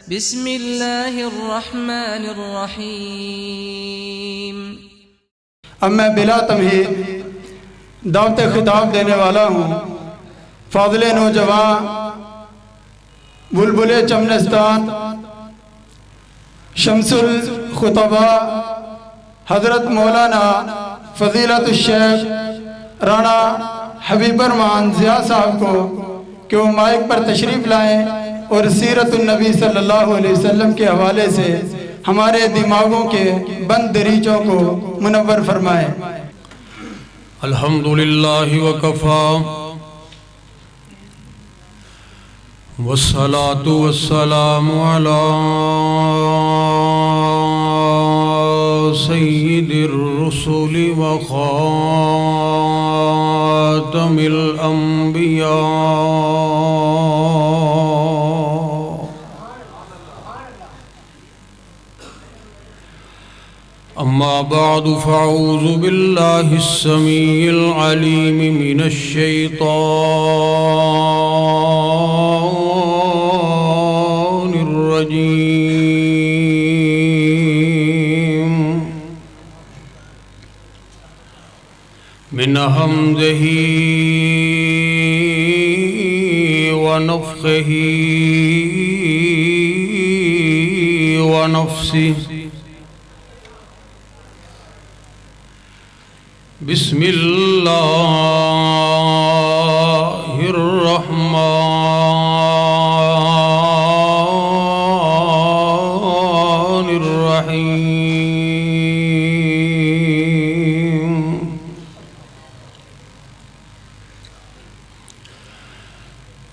بسم اللہ الرحمن الرحیم۔ اب میں بلا تمہید دعوت خطاب دینے والا ہوں فاضل نوجوان بلبل چمنستان شمس الخطباء حضرت مولانا فضیلت الشیخ رانا حبیب الرحمان ضیاء صاحب کو کہ وہ مائک پر تشریف لائیں اور سیرت النبی صلی اللہ علیہ وسلم کے حوالے سے ہمارے دماغوں کے بند دریچوں کو منور فرمائیں۔ الحمدللہ وکفا والصلاة والسلام علی سید الرسل وخاتم الانبیاء، اما بعد فاعوذ باللہ السمیع العلیم من الشیطان الرجیم، من حمزہ ونفخہ ونفسہ۔ بسم اللہ الرحمن الرحیم،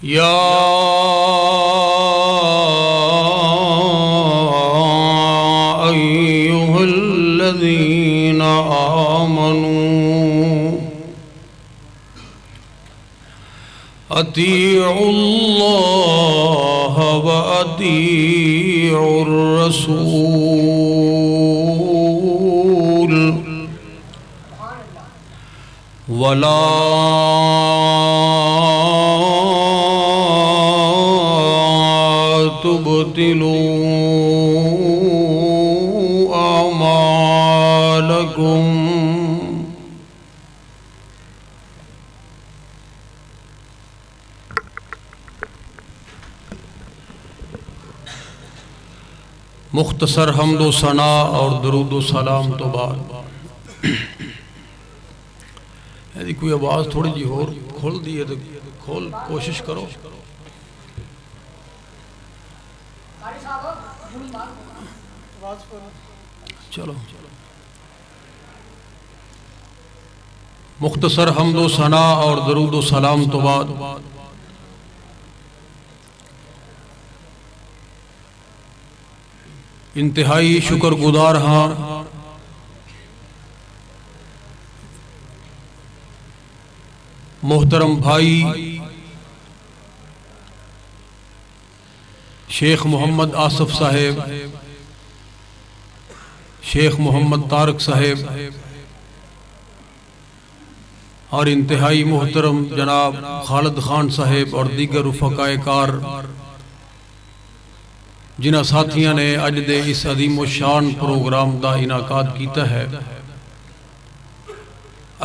یا ایہا الذین آمنوا اطیعوا اللہ واطیعوا الرسول ولا تبطلوا اعمالکم۔ مختصر حمد و ثنا اور درود و سلام تو بعد یعنی کوئی آواز تھوڑی جی اور کھول دیئے تو کھول کوشش کرو۔ چلو مختصر حمد و ثنا اور درود و سلام تو بعد انتہائی شکر گزار ہاں محترم بھائی شیخ محمد آصف صاحب، شیخ محمد طارق صاحب اور انتہائی محترم جناب خالد خان صاحب اور دیگر رفقائے کار جنہ ساتھیاں نے اج دے اس عظیم و شان پروگرام دا انعقاد کیتا ہے،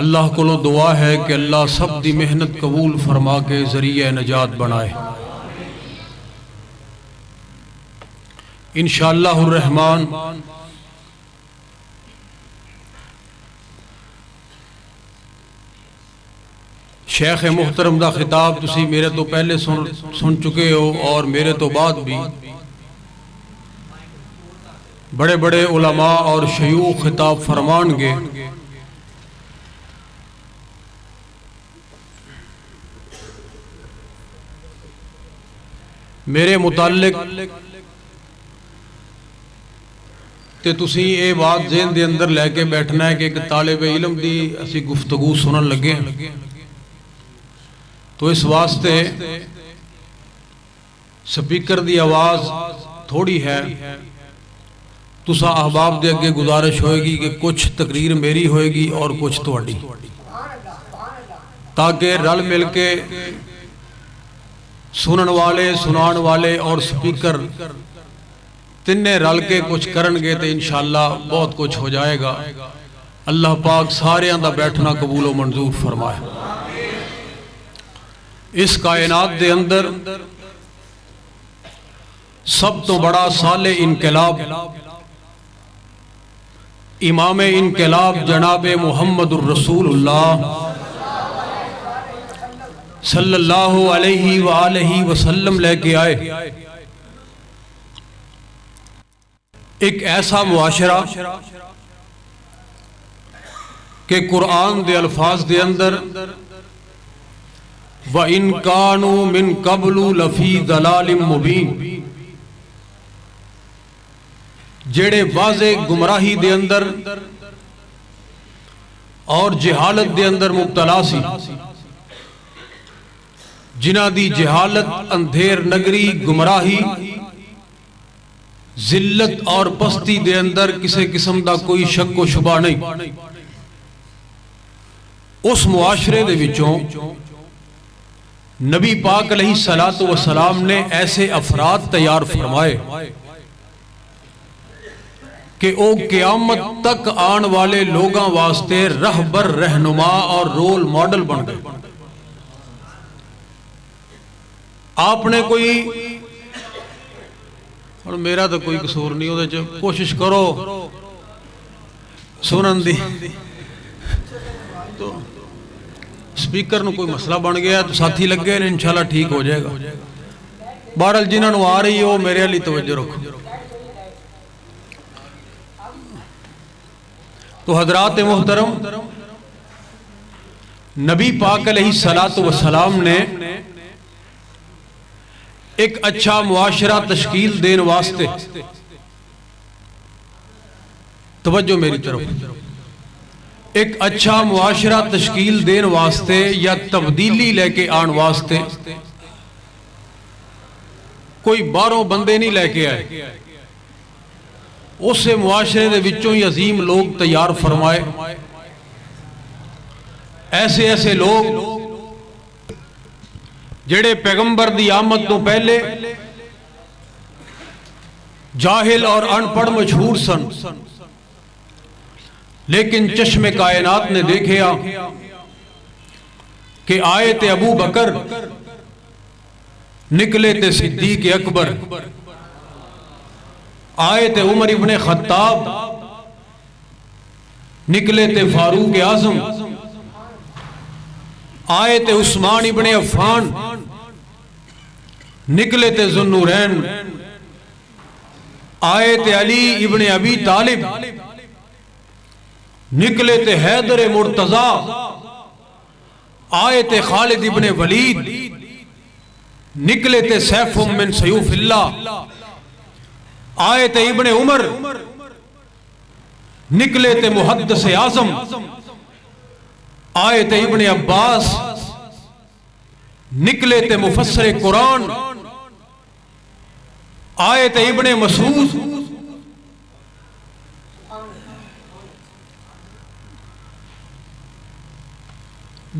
اللہ کو دعا ہے کہ اللہ سب دی محنت قبول فرما کے ذریعہ نجات بنائے انشاءاللہ الرحمن۔ شیخ محترم دا خطاب تسی میرے تو پہلے سن چکے ہو اور میرے تو بعد بھی بڑے بڑے علماء اور شیوخ خطاب فرمان گے۔ میرے متعلق تے تسی اے بات ذہن دے اندر لے کے بیٹھنا ہے کہ ایک طالب علم دی اسی گفتگو سنن لگے ہیں، تو اس واسطے سپیکر دی آواز تھوڑی ہے، تسا احباب دے اگے گزارش ہوئے گی کہ کچھ تقریر میری ہوئے گی اور کچھ تواڈی، تاکہ رل مل کے سنن والے، سنان والے اور سپیکر تینے رل کے کچھ کرن گے تو انشاءاللہ بہت کچھ ہو جائے گا. اللہ پاک سارے دا بیٹھنا قبول و منظور فرمائے. اس کائنات دے اندر سب تو بڑا سال انقلاب امام انقلاب جناب محمد الرسول اللہ صلی اللہ علیہ وآلہ وسلم لے کے آئے. ایک ایسا معاشرہ کہ قرآن دے الفاظ دے اندر وَإِن كَانُوا مِن قَبْلُ لَفِي ضَلَالٍ مُبِينٍ جڑے واضح گمراہی دے اندر اور جہالت دے اندر مبتلا سی، جنہ دی جہالت اندھیر نگری گمراہی ذلت اور پستی دے اندر کسی قسم دا کوئی شک و شبہ نہیں. اس معاشرے دے وچوں نبی پاک علیہ السلام نے ایسے افراد تیار فرمائے کہ او قیامت تک آن والے لوگاں واسطے رہبر رہنما اور رول ماڈل بن گئے. آپ نے کوئی اور میرا تو کوئی قصور نہیں ہوتا جو کوشش کرو سنن دی تو سپیکر نو کوئی مسئلہ بن گیا تو ساتھی لگ گئے انشاءاللہ ٹھیک ہو جائے گا. بہرحال جنہاں نو آ رہی ہو میرے علی توجہ رکھو. تو حضرات محترم نبی پاک علیہ السلام نے ایک اچھا معاشرہ تشکیل دین واسطے توجہ میری طرف ایک اچھا معاشرہ تشکیل دین واسطے یا تبدیلی لے کے آن واسطے کوئی باروں بندے نہیں لے کے آئے. اس معاشرے دے وچوں ہی عظیم لوگ تیار فرمائے. ایسے ایسے لوگ جڑے پیغمبر دی آمد تو پہلے جاہل اور ان پڑھ مشہور سن، لیکن چشم کائنات نے دیکھیا کہ آئے تے ابو بکر، نکلے تے صدیق اکبر، آئے تے عمر ابن خطاب، نکلے تے فاروق اعظم، آئے تے عثمان ابن عفان، نکلے تے ذوالنورین، آئے تے علی ابن ابی طالب، نکلے تے حیدر مرتضی، آئے تے خالد ابن ولید، نکلے تے سیف من سیوف اللہ، آئے تے ابن عمر، نکلے تے محدث اعظم، آئے تے ابن عباس، نکلے تے مفسر قرآن، آئے تے ابن مسعود،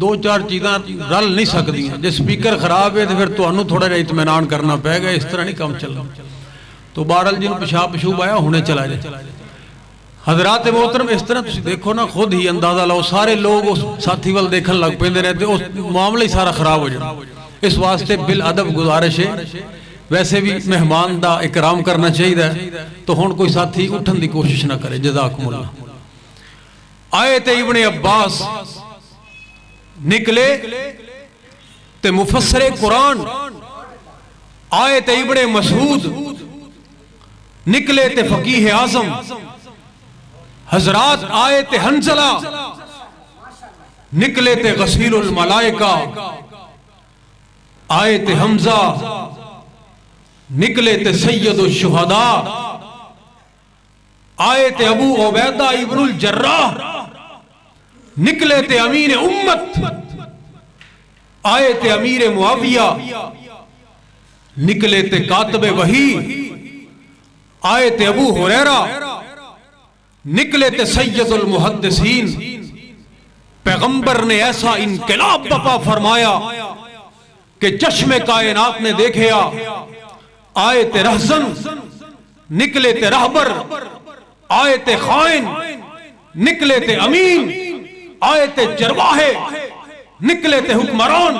دو چار چیزاں رل نہیں سکتی ہیں. جے سپیکر خراب ہے تو پھر تو انہوں تھوڑا جا اطمینان کرنا پہے گا. اس طرح نہیں کام چلنا. تو بہرحال جن پیشاب پشوب آیا ہونے چلا جائے. حضرات محترم اس طرح تسی دیکھو نا خود ہی اندازہ لاؤ سارے لوگ اس ساتھی وال دیکھن لگ پہندے رہتے اس معاملہ ہی سارا خراب ہو جائے. اس واسطے بالادب گزارش ہے ویسے بھی مہمان دا اکرام کرنا چاہیے تو ہون کوئی ساتھی اٹھن دی کوشش نہ کرے. جزاکم اللہ. آئے تے ابن عباس، نکلے تے مفسر قرآن، آئے تے ابن مسعود، نکلے تے فقیہ اعظم، حضرات آئے تے حنزلہ، نکلے تے غسیل الملائکہ، آئے تے حمزہ، نکلے تے سید الشہداء، آئے تے ابو عبیدہ ابن الجراح، نکلے تے امین امت، آئے تے امیر معاویہ، نکلے تے کاتب وحی، آئے تے ابو ہریرہ، نکلے تے سید المحدثین. پیغمبر نے ایسا انقلاب بپا فرمایا کہ چشم کائنات نے دیکھیا. آئے تے رہزن، نکلے تھے رہبر، آئے تھے خائن، نکلے تھے امین، آئے تھے جرواہے، نکلے تھے حکمران،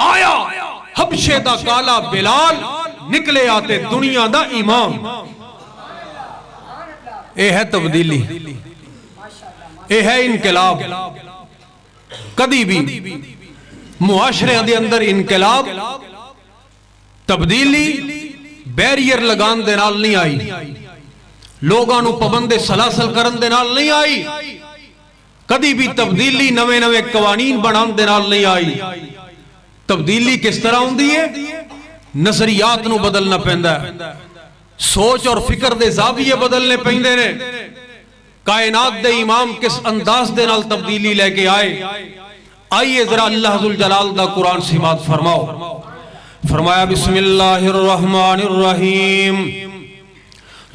آیا حبشے دا کالا بلال، نکلے آتے دنیا دا امام۔ اے ہے تبدیلی، اے ہے انقلاب۔ کدی بھی معاشرے دے اندر انقلاب تبدیلی بیریئر لگان دے نال نہیں آئی، لوگاں نو پابند سلاسل کرن دے نال نہیں آئی، کدی بھی تبدیلی نوے نوے قوانین بنان دے نال نہیں آئی۔ تبدیلی کس طرح ہوندی ہے؟ نظریات نو بدلنا پیندا ہے، سوچ اور فکر دے زاویے بدلنے پیندے نے۔ کائنات دے امام کس انداز دے نال تبدیلی لے کے آئے، آئیے ذرا اللہ ذوالجلال دا قرآن سماعت فرماؤ۔ فرمایا بسم اللہ الرحمن الرحیم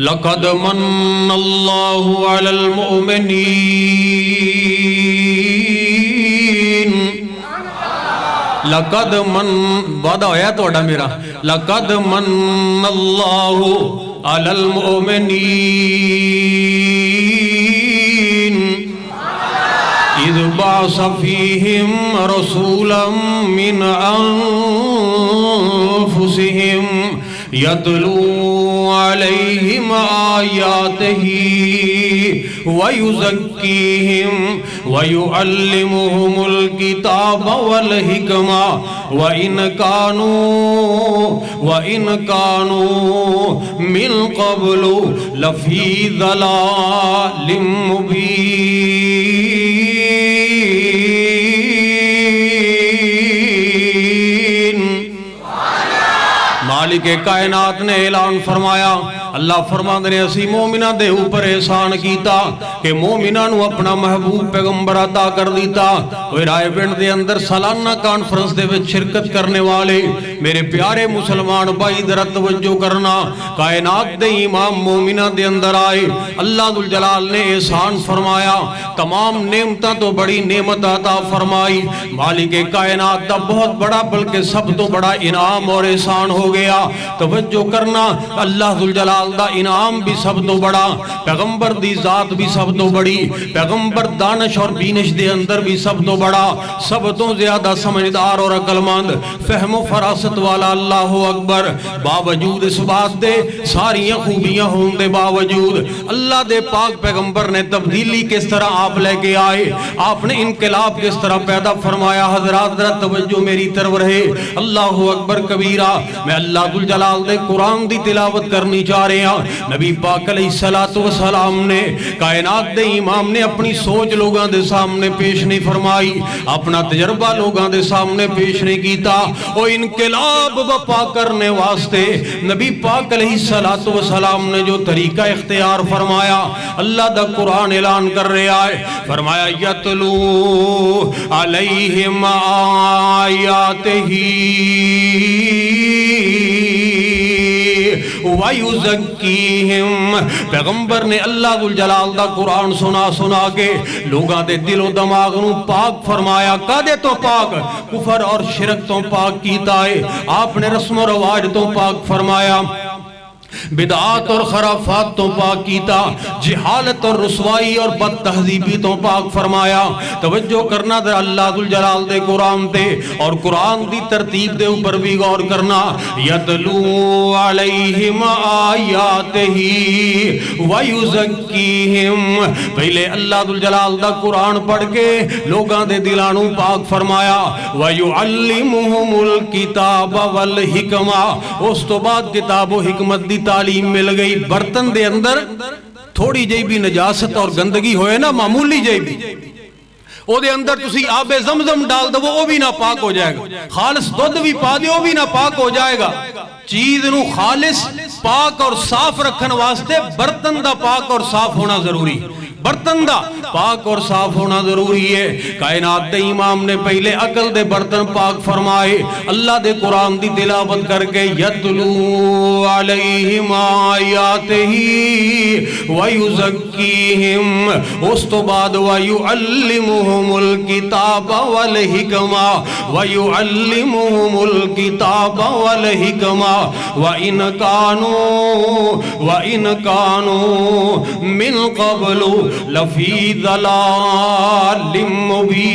لقد من اللہ علی المؤمنین، لقد من وعدہ ہویا توڑا میرا، لقد من اللہ علی المؤمنین اذ بعث فیہم رسولا من انفسہم یتلو علیہم آیاتہ ویزکیہم ویعلمہم الکتاب والحکمہ وَإِنْ كَانُوا مِنْ قَبْلُ لَفِي ضَلَالٍ مُبِينٍ۔ مالک کائنات نے اعلان فرمایا، اللہ فرماندے نے اسی مومنہ دے اوپر احسان کیتا کہ مومنہ نو اپنا محبوب پیغمبر عطا کر دیتا۔ وہ رائے پنڈ دے اندر سالانہ کانفرنس دے وچ شرکت کرنے والے میرے پیارے مسلمان بھائی ذرا توجہ کرنا، کائنات دے امام مومنہ دے اندر آئے، اللہ ذوالجلال نے احسان فرمایا، تمام نعمتاں تو بڑی نعمت عطا فرمائی۔ مالک کائنات دا بہت بڑا بلکہ سب تو بڑا انعام اور احسان ہو گیا۔ توجہ کرنا، اللہ ذوالجلال دا انعام بھی سب تو بڑا، پیغمبر دی ذات بھی سب تو بڑی، پیغمبر دانش اور بینش دے اندر بھی سب تو بڑا، سب تو زیادہ سمجھدار اور عقل مند، فہم و فراست والا، اللہ اکبر۔ باوجود اس بات دے ساری خوبیاں ہوں دے باوجود اللہ دے پاک پیغمبر نے تبدیلی کس طرح آپ لے کے آئے، آپ نے انقلاب کس طرح پیدا فرمایا۔ حضرات ذرا توجہ میری طرف رہے، اللہ اکبر کبیرہ۔ میں اللہ ذوالجلال دے قرآن دی تلاوت کرنی چاہ رہے ہیں۔ نبی پاک علیہ السلام نے کائنات دے امام نے اپنی سوچ لوگاں دے سامنے پیش نہیں فرمائی، اپنا تجربہ لوگاں دے سامنے پیش نہیں کیتا۔ او انقلاب بپا کرنے واسطے نبی پاک علیہ السلام نے جو طریقہ اختیار فرمایا، اللہ دا قرآن اعلان کر رہا ہے، فرمایا یتلو علیہم آیاتہ وَيُزَكِّيهِمْ۔ پیغمبر نے اللہ ذوالجلال دا قرآن سنا کے لوگاں دے دل و دماغ نو پاک فرمایا۔ کدے تو پاک؟ کفر اور شرک تو پاک کیتا ہے، آپ نے رسم و رواج تو پاک فرمایا، بدعات اور خرافات تو پاک کیتا، جہالت اور رسوائی اور بد تہذیبی تو پاک فرمایا۔ توجہ کرنا در اللہ ذوالجلال دے قرآن تے اور قرآن دی ترتیب دے اوپر بھی غور کرنا۔ یتلو علیہم آیاتہ ویزکیہم، پہلے اللہ ذوالجلال دا قرآن پڑھ کے لوگاں دے دلانوں پاک فرمایا، ویعلمہم الکتاب والحکمہ، اس تو بعد کتاب و حکمت دی تعلیم مل گئی۔ برتن دے اندر تھوڑی جائی بھی نجاست اور گندگی ہوئے نا، معمولی جائی بھی، او دے اندر تسی آب زمزم ڈال دو وہ بھی نہ پاک ہو جائے گا، خالص دودھ بھی پا دے وہ بھی نہ پاک ہو جائے گا۔ چیز نو خالص پاک اور صاف رکھن واسطے برتن دا پاک اور صاف ہونا ضروری۔ برتن دا پاک اور صاف ہونا ضروری ہے. کائنات دے امام نے پہلے عقل دے برتن پاک فرمائے. اللہ دے قرآن دی تلاوت کر کے یتلو علیہم آیاتہ ویزکیہم, اس تو بعد ویعلمہم الکتاب والحکمہ ویعلمہم الکتاب والحکمہ وَإِنْ كَانُوا مِنْ قَبْلُ لَفِي ضَلَالٍ مُبِينٍ.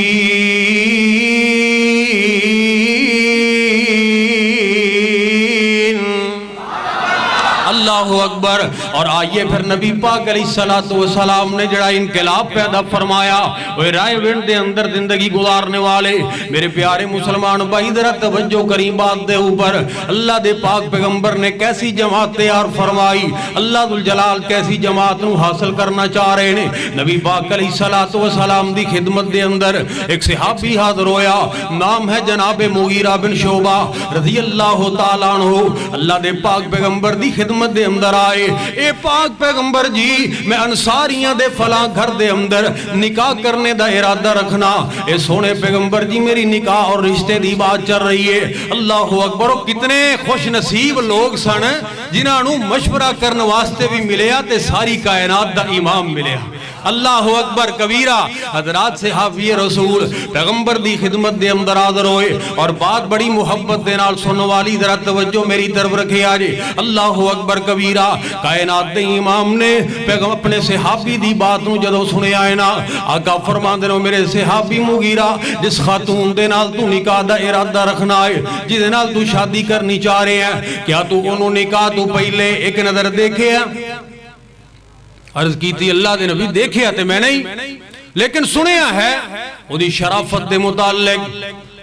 اللہ اکبر. اور آئیے پھر نبی پاک علیہ السلام نے جڑا انقلاب پیدا فرمایا, وہ رائے ونڈ دے اندر زندگی گزارنے والے میرے پیارے مسلمان بھائی ذرا توجہ کریں بات دے اوپر. اللہ دے پاک پیغمبر نے کیسی جماعت تیار فرمائی, اللہ ذوالجلال کیسی جماعت نو حاصل کرنا چاہ رہے ہیں. نبی پاک علیہ السلام دی خدمت دے اندر ایک صحابی حاضر ہویا, نام ہے جناب مغیرہ بن شعبہ رضی اللہ تعالیٰ عنہ. اللہ دے پاک پیغمبر دی خدمت دے اندر آئے, اے پاک پیغمبر جی میں انصاریاں دے فلاں گھر دے اندر نکاح کرنے دا ارادہ رکھنا. اے سونے پیغمبر جی میری نکاح اور رشتے دی بات چل رہی ہے. اللہ اکبر. کتنے خوش نصیب لوگ سن جنہاں نو مشورہ کرنے واسطے بھی ملیا تے ساری کائنات دا امام ملیا. اللہ اکبر کبیرہ. حضرات صحابی رسول پیغمبر دی خدمت دے اندر حاضر ہوئے اور بات بڑی محبت دے نال سننے والی ذرا توجہ میری طرف رکھے آجے. اللہ اکبر کبیرہ. کائنات دے امام نے اپنے صحابی دی بات نو جدو سنے آئے نا, آقا فرمان دے میرے صحابی مغیرہ جس خاتون دے نال تو نکاح دا ارادہ رکھنا ہے, جس نال تو شادی کرنی چاہ رہے ہیں, کیا تو انہوں نکاح تو پہلے ایک نظر دیکھے ہیں؟ عرض کی تھی اللہ دے نبی دیکھے آتے میں نہیں, لیکن سنیا ہے وہ دی شرافت دے متعلق,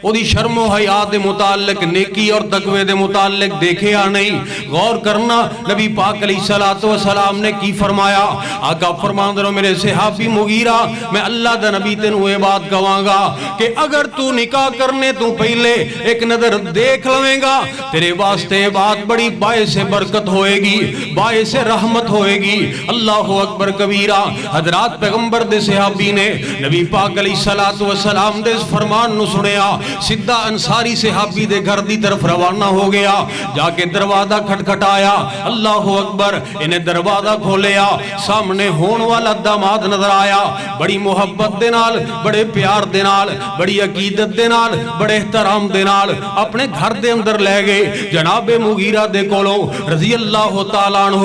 وہ دی شرم و حیاء دے متعلق, نیکی اور تقوی دے متعلق دیکھے یا نہیں. غور کرنا نبی پاک علیہ السلام نے کی فرمایا. آقا فرمان دے میرے صحابی مغیرہ میں اللہ دا نبی تینوں یہ بات کہواں گا کہ اگر تو نکاح کرنے تو پہلے ایک نظر دیکھ لویں گا تیرے واسطے بات بڑی باعث برکت ہوئے گی, باعث رحمت ہوئے گی. اللہ اکبر کبیرہ. حضرات پیغمبر دے صحابی نے نبی پاک علیہ السلام دے اس فرمان نو سنیا, سدھا انصاری صحابی دے گھر دی طرف روانہ ہو گیا. جا کے دروازہ کھٹکھٹایا. اللہ اکبر. انہیں دروازہ کھولیا, سامنے ہون والا داماد نظر آیا. بڑی محبت دے نال, بڑے پیار دے نال, بڑی عقیدت دے نال, بڑے احترام دے نال اپنے گھر دے اندر لے گئے. جناب مغیرہ دے کولو رضی اللہ تعالیٰ عنہ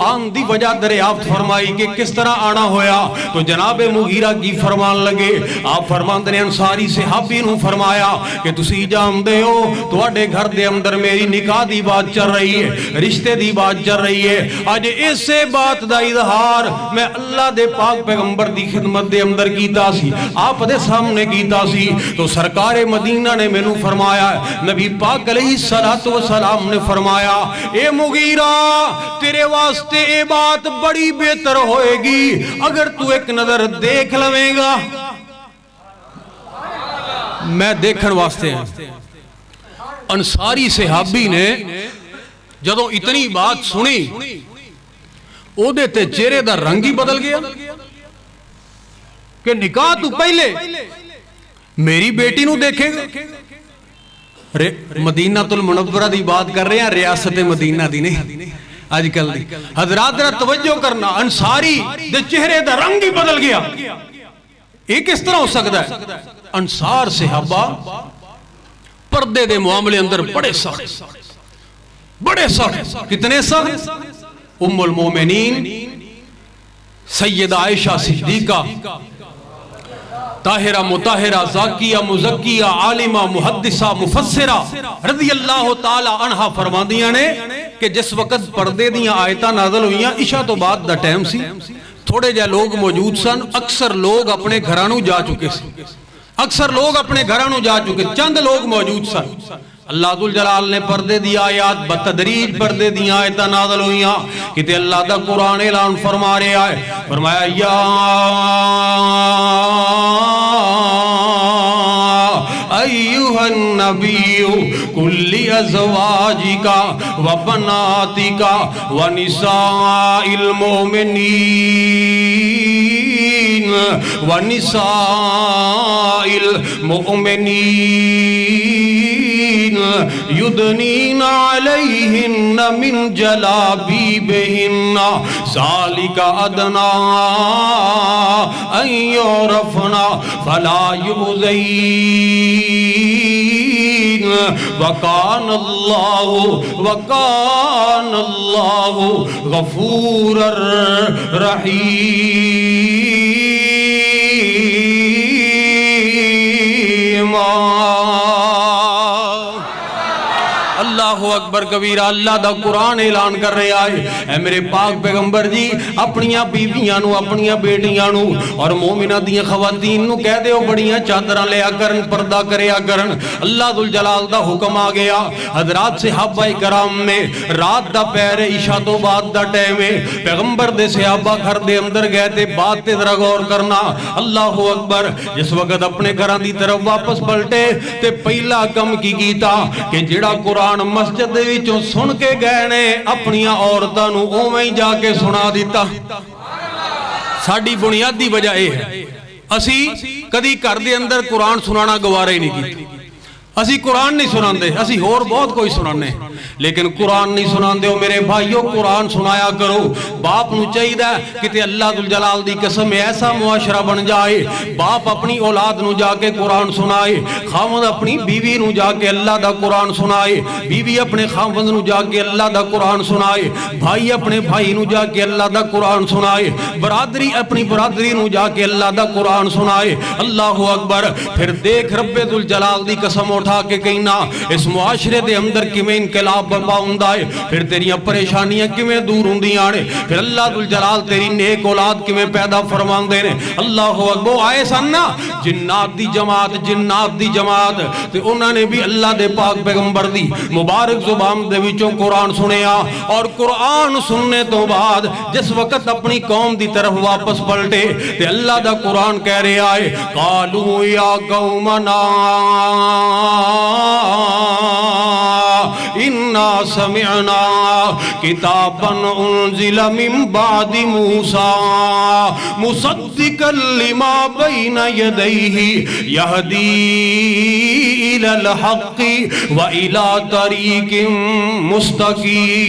آن دی وجہ دریافت فرمائی کہ کس طرح آنا ہویا, تو جناب مغیرہ کی فرمان لگے. آپ فرمان دے انصاری صحابی نو فرمایا کہ تسی جان دے ہو تواڈے گھر دے اندر میری نکاح دی بات چل رہی ہے, رشتے دی بات چل رہی ہے. آج اسے بات دا اظہار میں اللہ دے پاک پیغمبر دی خدمت دے اندر کیتا سی, آپ دے سامنے کیتا سی. تو سرکار مدینہ نے میں نو فرمایا, نبی پاک علیہ السلام نے فرمایا, اے مغیرہ تیرے واسطے اے بات بڑی بہتر ہوئے گی اگر تو ایک نظر دیکھ لویں گا. میں دیکھن واسطے ہیں. انصاری صحابی نے جدو اتنی بات سنی او دے تے چہرے دا رنگ ہی بدل گیا کہ نکاح تو پہلے میری بیٹی نو دیکھے گا. مدینہ المنورہ دی بات کر رہے ہیں, ریاست مدینہ دی نہیں آج کل دی. حضرات ذرا توجہ کرنا, انصاری دے چہرے دا رنگ ہی بدل گیا. یہ کس طرح ہو سکتا ہے؟ انصار صحابہ پردے دے معاملے اندر بڑے سخت, بڑے سخت. کتنے سخت؟ ام المومنین سیدہ عائشہ صدیقہ طاہرہ مطہرہ زاکیہ مزکیہ عالمہ محدثہ مفسرہ رضی اللہ تعالی عنہ فرماندیاں نے کہ جس وقت پردے دیاں آیتاں نازل ہوئیاں عشاء تو بعد دا ٹائم سی, تھوڑے جا لوگ موجود سن, اکثر لوگ اپنے گھرانوں جا چکے سن, اکثر لوگ اپنے گھرانوں جا چکے, چند لوگ موجود سن. اللہ ذوالجلال نے پردے دی آیات بتدریج پردے دی آیتاں نازل ہوئیاں کہ اللہ دا قرآن اعلان فرما رہا ہے. فرمایا یا ایوہ النبی کل ازواجکا و بناتکا و نساء المومنین ونساء المؤمنين يدنين عليهن من جلابيبهن ذلك أدنى أن يعرفن فلا يؤذين وكان الله غفورا رحيما. اللہ اکبر کبیرہ. اللہ دا قرآن اعلان کر رہا ہے اے میرے پاک پیغمبر جی اپنیاں بیویاں نو اپنیاں بیٹیاں نو اور مومنہ دیاں خواتین نو کہہ دے ہو بڑیاں چادراں لیا کرن پردہ کریا کرن. اللہ ذوالجلال دا حکم آ گیا. حضرات صحابہ کرام میں رات دا پہر عشاء تو بعد دا ٹائم ہے پیغمبر دے صحابہ گھر دے اندر گئے تے بات تے ذرا غور کرنا. اللہ اکبر. جس وقت اپنے گھراں دی طرف واپس پلٹے تے پہلا کم کی کیتا کہ جڑا قرآن مسجد دے وچوں سن کے گئے نے اپنی عورتاں نو اوویں ہی جا کے سنا دیتا. ساڈی بنیادی وجہ اے ہے اسی کدی گھر دے اندر قرآن سنانا گوارا ہی نہیں کیتا. اسی قرآن نہیں سناندے, اسی ہور بہت کوئی سنانے لیکن قرآن نہیں سناندے ہو. میرے بھائیو قرآن سنایا کرو. باپ نو چاہیے کہ اللہ ذوالجلال دی قسم ایسا معاشرہ بن جائے باپ اپنی اولاد نو جا کے قرآن سنائے, خاوند اپنی بیوی نو جا کے اللہ دا قرآن سنائے, بیوی اپنے خاوند نو جا کے اللہ دا قرآن سنائے, بھائی اپنے بھائی نو جا کے اللہ دا قرآن سنائے, برادری اپنی برادری نو جا کے اللہ دا قرآن سنائے. اللہ اکبر. پھر دیکھ رب ذوالجلال دی قسم اٹھا کے کہنا اس معاشرے دے اندر کیویں انقلاب برپا ہوندا ہے, پھر تیریاں پریشانیاں کیویں دور ہوندیاں نے, پھر اللہ ذوالجلال تیری نیک اولاد کیویں پیدا فرماندے نے. اللہ اکبر. آئے سن نا جنات دی جماعت تے انہاں نے بھی اللہ دے پاک پیغمبر دی مبارک زبان دے وچوں قرآن سنیا اور قرآن سننے تو بعد جس وقت اپنی قوم دی طرف واپس پلٹے تے اللہ دا قرآن کہہ رہا ہے قالوا یا قومنا انا سمعنا کتابا انزل من بعد موسیٰ مصدقا لما بین یدیہ یہدی الى الحق و الى طریق مستقیم.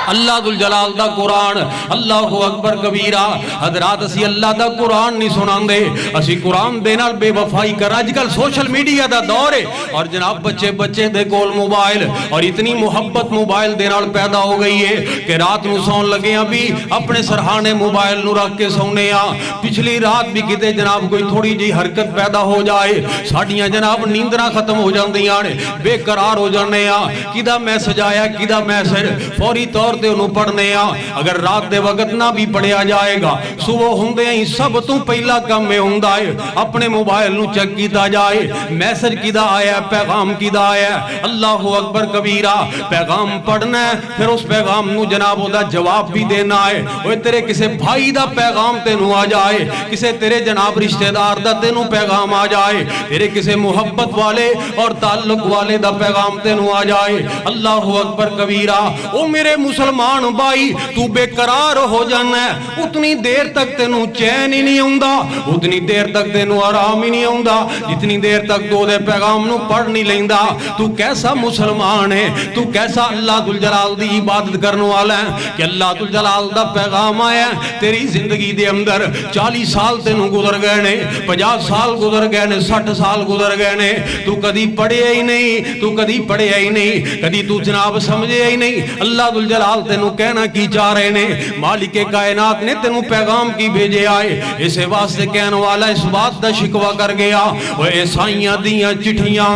اللہ ذوالجلال دا قرآن. اللہ اکبر کبیرہ. حضرات اسی اللہ دا قرآن نہیں سنان دے, اسی قرآن دے نال بے وفائی کر. آج کل سوشل میڈیا دا دور ہے اور جناب بچے دے کول موبائل اور اتنی محبت موبائل دے نال پیدا ہو گئی ہے کہ رات نو سون لگے ہیں بھی اپنے سرحانے موبائل نو رکھ کے سونے ہیں. پچھلی رات بھی کتے جناب کوئی تھوڑی جی حرکت پیدا ہو جائے ساڑیاں جناب نیندرہ ختم ہو جاندیاں نے, بے قرار ہو جانے ہیں. کدہ میسج آیا کدہ میسج فوری طور تے انہوں پڑھنے ہیں. اگر رات دے وقت نہ بھی پڑھیا جائے گا صبح ہوندے ہیں سب تو پہلا کام میں ہوندہ ہے اپنے موبائل نو چیک کیتا جائے میسج کیدا آیا پیغام کیدا آیا. اللہ اکبر کبیرہ. پیغام پڑھنا ہے پھر اس پیغام نو جناب دا جواب بھی دینا ہے. وہ تیرے کسے بھائی دا پیغام تے نو آ جائے, کسے تیرے جناب رشتہ دار دا تے نو پیغام آ جائے, تیرے کسے محبت والے اور تعلق والے دا پیغام تے نو آ جائے. اللہ اکبر کبیرہ. او میرے مسلمان بھائی تو بے قرار ہو جانا ہے اتنی دیر تک تینوں چین ہی نہیں ہوندا, اتنی دیر تک تینوں آرام ہی نہیں ہوندا جتنی دیر تک دو دے پیغام نو پڑھ نہیں لیندا. تو کیسا مسلمان ہے, تو کیسا اللہ ذوالجلال دی عبادت کرنے والا ہے کہ اللہ ذوالجلال دا پیغام آیا تیری زندگی دے اندر 40 سال تینوں گزر گئے نے, 50 سال گزر گئے نے, 60 سال گزر گئے نے, تو کدی پڑھے ہی نہیں, تو کدی پڑھے ہی نہیں, کدی تو جناب سمجھے ہی نہیں. اللہ ذوالجلال تینوں کہنا کی چاہ رہے نے, مالک کائنات نے تینوں پیغام کی بھیجے آئے. اسے واسطے کہنے والا اس بات دا شکوہ کر گیا وہ عیسائیاں دیاں چٹھیاں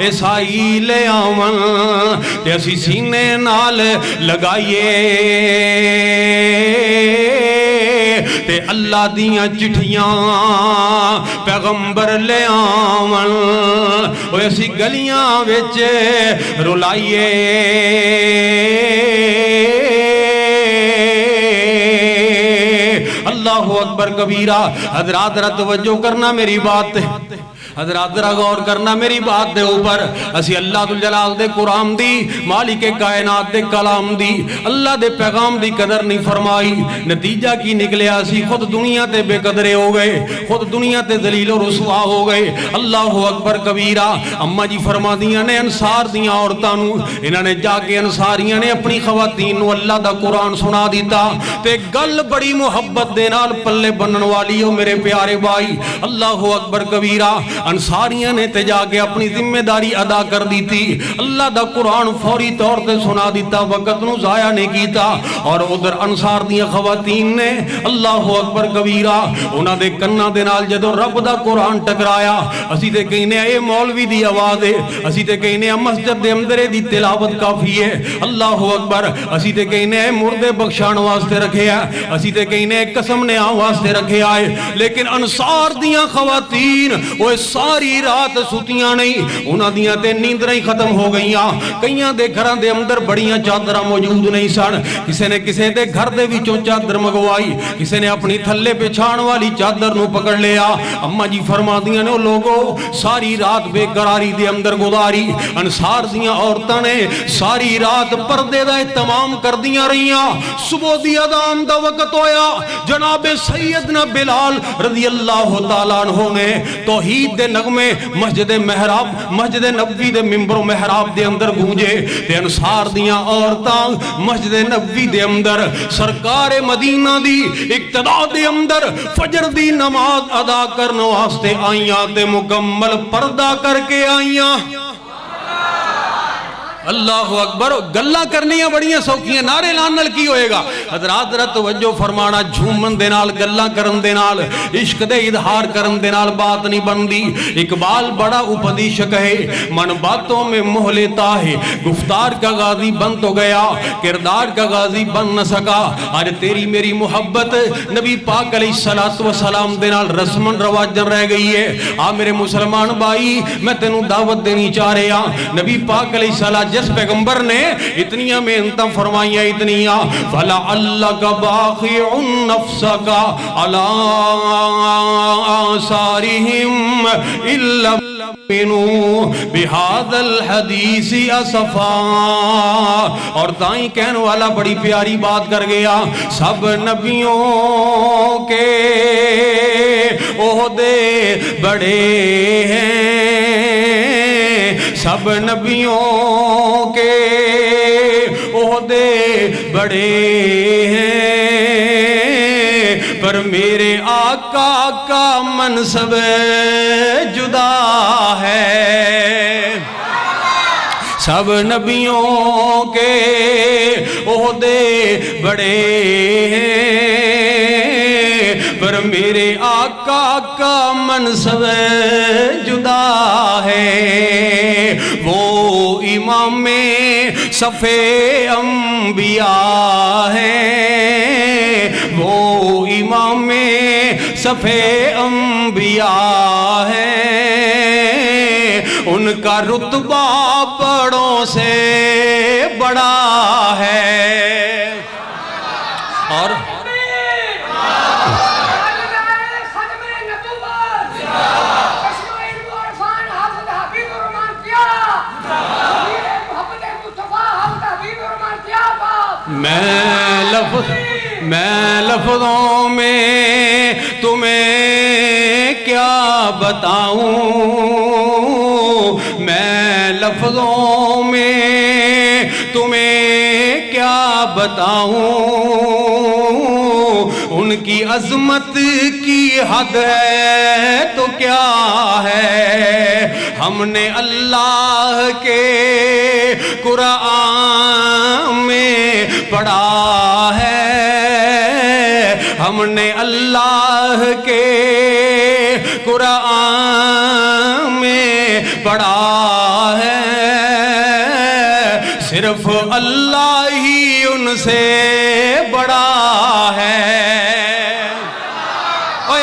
عیسائی لے آون تے اسی سینے نال لگائیے تے اللہ دیاں چٹھیاں پیغمبر لے آون وہ اسی گلیاں وچ رلائیے. اللہ اکبر کبیرہ. حضرات توجہ کرنا میری بات. حضرات ذرا غور کرنا میری بات دے اوپر. اسی اللہ ذل جلال دے قرآن دی مالک کائنات دے کلام دی اللہ دے پیغام دی قدر نہیں فرمائی. نتیجہ کی نکلیا اسی خود دنیا تے بے قدرے ہو گئے, خود دنیا تے ذلیل و رسوا ہو گئے. اللہ اکبر کبیرہ. اما جی فرما دیاں نے انصار دیاں عورتاں نو انہاں نے جا کے انصاریاں نے اپنی خواتین نو اللہ دا قرآن سنا دیتا تے گل بڑی محبت دے نال پلے بنن والی ہو میرے پیارے بھائی. اللہ اکبر کبیرہ. انصاریاں نے تے جا کے اپنی ذمہ داری ادا کر دی تھی. اللہ دا قرآن فوری طور تے سنا دیتا, وقت نو ضائع نہیں کیتا. اور ادھر انصار دیاں خواتین نے اللہ اکبر کبیرہ انہاں دے کناں دے نال جدوں رب دا قرآن ٹکرایا اسی تے کہنے اے مولوی دی آواز ہے, اسی تے کہنے مسجد دے اندر دی تلاوت کافی ہے. اللہ اکبر. اسی تے کہنے مردے بخشان واسطے رکھے ہے, اسی تے کہنے قسم نے آن واسطے رکھے آئے. لیکن انصار دیاں خواتین وہ ساری رات سوتیاں نہیں, انہاں دیاں تے نیندراں ہی ختم ہو گئیاں. کئیاں دے گھراں دے اندر بڑیاں چادراں موجود نہیں سن. کسے نے کسے دے گھر دے وچوں چادر منگوائی, کسے نے اپنی تھلے بچھان والی چادر نو پکڑ لیا. اما جی فرما دیاں نے لوگوں ساری رات بے قراری دے اندر گزاری. انصار دیاں عورتاں نے ساری رات پردے دا اہتمام کر دیاں رہیاں. صبح دی اذان دا وقت ہویا, جناب سیدنا بلال رضی اللہ تعالیٰ عنہ نے توحید دے نغمے مسجد محراب مسجد نبوی دے منبر و محراب دے اندر گونجے تے انصار دیاں عورتاں مسجد نبوی دے اندر سرکار مدینہ دی اقتداء دے اندر فجر دی نماز ادا کرنے واسطے آئیاں تے مکمل پردہ کر کے آئیاں. اللہ اکبر. گلہ کرنیاں بڑیاں سوکیاں, نعرے لانل کی ہوئے گا. حضرات ذرا توجہ فرمانا, جھومن دے نال گلہ کرن دے نال عشق دے اظہار کرن دے نال بات نہیں بندی. اقبال بڑا اپدیشک ہے, من باتوں میں موہ لیتا ہے, گفتار کا غازی بن تو گیا کردار کا غازی بن نہ سکا. آج تیری میری محبت نبی پاک علیہ السلام دے نال رسمن رواجن رہ گئی ہے. آ میرے مسلمان بھائی میں تینوں دعوت دینی چاہ رہے ہیں. نبی پاک علیہ السلام جس پیغمبر نے اتنیاں محنتاں فرمائیاں اتنیاں, فَلَعَلَّكَ بَاخِعٌ نَفْسَكَ عَلَىٰ آثَارِهِمْ إِن لَّمْ يُؤْمِنُوا بِهَٰذَا الْحَدِيثِ أَسَفًا. اور دائیں کہنے والا بڑی پیاری بات کر گیا. سب نبیوں کے عہدے بڑے ہیں, سب نبیوں کے عہدے بڑے ہیں, پر میرے آقا کا منصب جدا ہے. سب نبیوں کے عہدے بڑے ہیں, پر میرے آقا کا منصب جدا ہے. وہ امام صف انبیاء ہے, وہ امام صف انبیاء ہے, ان کا رتبہ بڑوں سے بڑا ہے. اور میں لفظوں میں تمہیں کیا بتاؤں, میں لفظوں میں تمہیں کیا بتاؤں. ان کی عظمت کی حد ہے تو کیا ہے, ہم نے اللہ کے قرآن میں پڑھا ہے, ہم نے اللہ کے قرآن میں پڑھا ہے, صرف اللہ ہی ان سے بڑا ہے.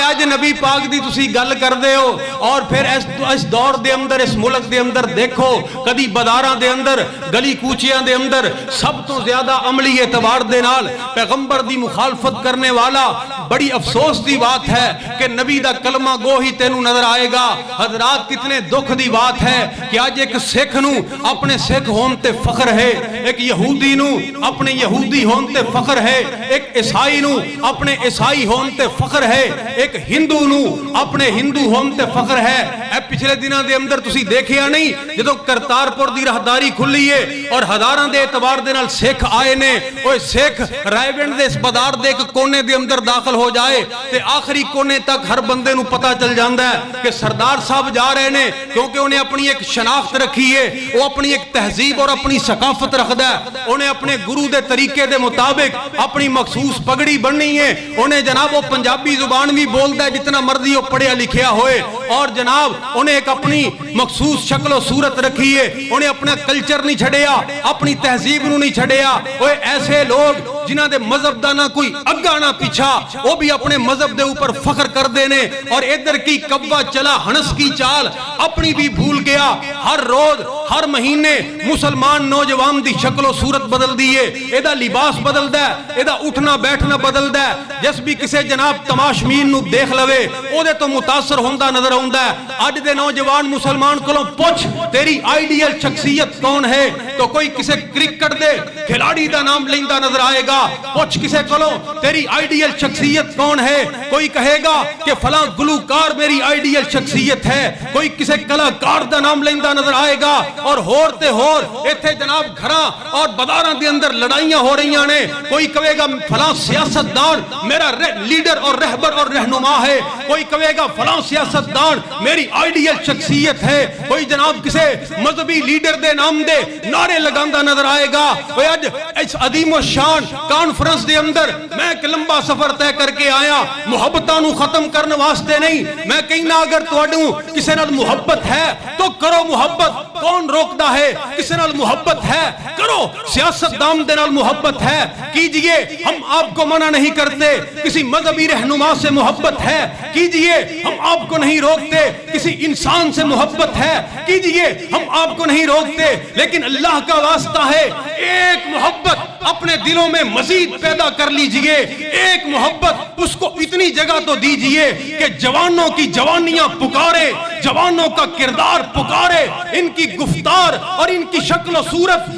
آج نبی پاک دی تسی گل کر دے ہو, اور پھر اس دور دے اندر اس ملک دے اندر دیکھو کدی بازاراں دے اندر گلی کوچیاں دے اندر سب تو زیادہ عملی اعتبار دے نال پیغمبر دی مخالفت کرنے والا بڑی افسوس دی بات ہے کہ نبی دا کلمہ گو ہی تینوں نظر آئے گا. حضرات کتنے دکھ دی بات ہے کہ آج ایک سکھ نو اپنے سکھ ہون تے فخر ہے, ایک یہودی نو اپنے یہودی ہون تے فخر ہے, ایک عیسائی نو اپنے عیسائی ہون تے فخر ہے, ایک ہندو نو اپنے ہندو ہون تے فخر ہے. اے پچھلے دنوں دے اندر تسی دیکھیا نہیں جدوں کرتارپور دی راہداری کھلی ہے اور ہزاراں دے اعتبار دے نال سکھ آئے نے, اوے سکھ رائے گنج دے اسپتال دے ایک کونے دے اندر داخل ہو جائے تے آخری کونے تک ہر بندے نو پتہ چل جاندا ہے کہ سردار صاحب جا رہے نے, کیونکہ انہیں اپنی ایک شناخت رکھی ہے, وہ اپنی ایک تہذیب اور اپنی ثقافت رکھدا ہے, انہیں اپنے گرو دے طریقے دے مطابق اپنی مخصوص پگڑی بننی ہے, انہیں جناب وہ پنجابی زبان بھی بولدا ہے جتنا مرضی وہ پڑھیا لکھیا ہوئے, اور جناب انہیں ایک اپنی مخصوص شکل و صورت رکھی ہے, انہیں اپنا کلچر نہیں چھڑیا, اپنی تہذیب نو نہیں چھڑیا. وہ ایسے لوگ جنہاں دے مذہب دا نہ کوئی اگا نہ پیچھا, وہ بھی اپنے مذہب دے اوپر فخر کر دینے, اور ادھر کی کبا چلا ہنس کی چال اپنی بھی بھول گیا. ہر روز ہر مہینے مسلمان نوجوان دی شکل و صورت بدل دیئے, ایدہ لباس بدل دے, ایدہ اٹھنا بیٹھنا بدل دے, جس بھی کسے جناب تماشمین نو دیکھ لوے او دے تو متاثر ہوندہ نظر ہوندہ ہے. آج دے نوجوان مسلمان کلوں پوچھ تیری آئیڈیل شخصیت کون ہے, تو کوئی کسے کرکٹ دے کھلاڑی دا نام لیندہ نظر آئے گا. پوچھ کسے کلوں تیری آئیڈیل شخصیت کون ہے, کوئی کہے گا کہ فلاں گلوکار میری آئیڈیل شخصیت ہے, کوئی کسے کلاکار دا نام لیندہ نظر آئے گا. اور ہورتے ہور ایتھے جناب گھراں اور بازاراں دے اندر لڑائیاں ہو رہی نے, کوئی کہے گا فلاں سیاستدان میرا لیڈر اور رہبر اور رہنما ہے, کوئی کہے گا فلاں سیاستدان میری آئیڈیل شخصیت ہے, کوئی جناب کسے مذہبی لیڈر دے نام دے نعرے لگاندہ نظر آئے گا. آج اس عظیم و شان کانفرنس دے اندر میں ایک لمبا سفر طے کر کے آیا, محبتاں نو ختم کرنے واسطے نہیں. میں کہنا اگر تواڈوں کسے نال محبت ہے تو کرو محبت, کون روکدا ہے, کسے نال محبت ہے کرو, سیاست دان دے نال محبت ہے کیجئے, ہم آپ کو منع نہیں کرتے. کسی مذہبی رہنما سے محبت ہے کیجئے, ہم آپ کو نہیں روکتے. کسی انسان سے محبت ہے کیجئے, ہم آپ کو نہیں روکتے. لیکن اللہ کا واسطہ ہے ایک محبت اپنے دلوں میں مزید پیدا کر لیجئے, ایک محبت اس کو اتنی جگہ تو دیجئے کہ جوانوں کی جوانیاں پکارے, جوانوں کا کردار پکارے, ان کی گفتار اور ان کی شکل و صورت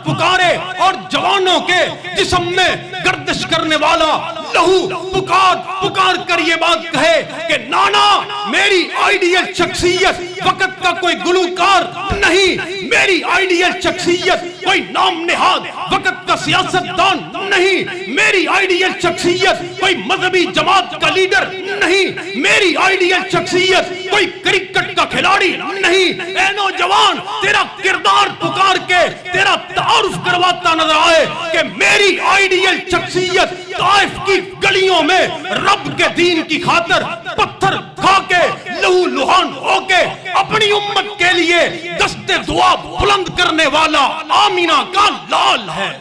پکارے, اور جوانوں کے جسم میں گردش کرنے والا لہو پکار کر یہ بات کہے کہ نانا میری آئیڈیل شخصیت وقت کا کوئی گلوکار نہیں, میری آئیڈیل شخصیت کوئی نام نہاد وقت کا سیاستدان نہیں, میری آئیڈیل شخصیت کوئی مذہبی جماعت کا لیڈر نہیں, میری آئیڈیل شخصیت کوئی کرکٹ کا کھلاڑی نہیں. اے نوجوان تیرا کردار پکار کے تیرا تعارف کرواتا نظر آئے کہ میری آئیڈیل شخصیت طائف کی گلیوں میں رب کے دین کی خاطر پتھر کھا کے لہو لہان ہو کے اپنی امت کے لیے دست دعا بلند کرنے والا آمینہ کا لال ہے.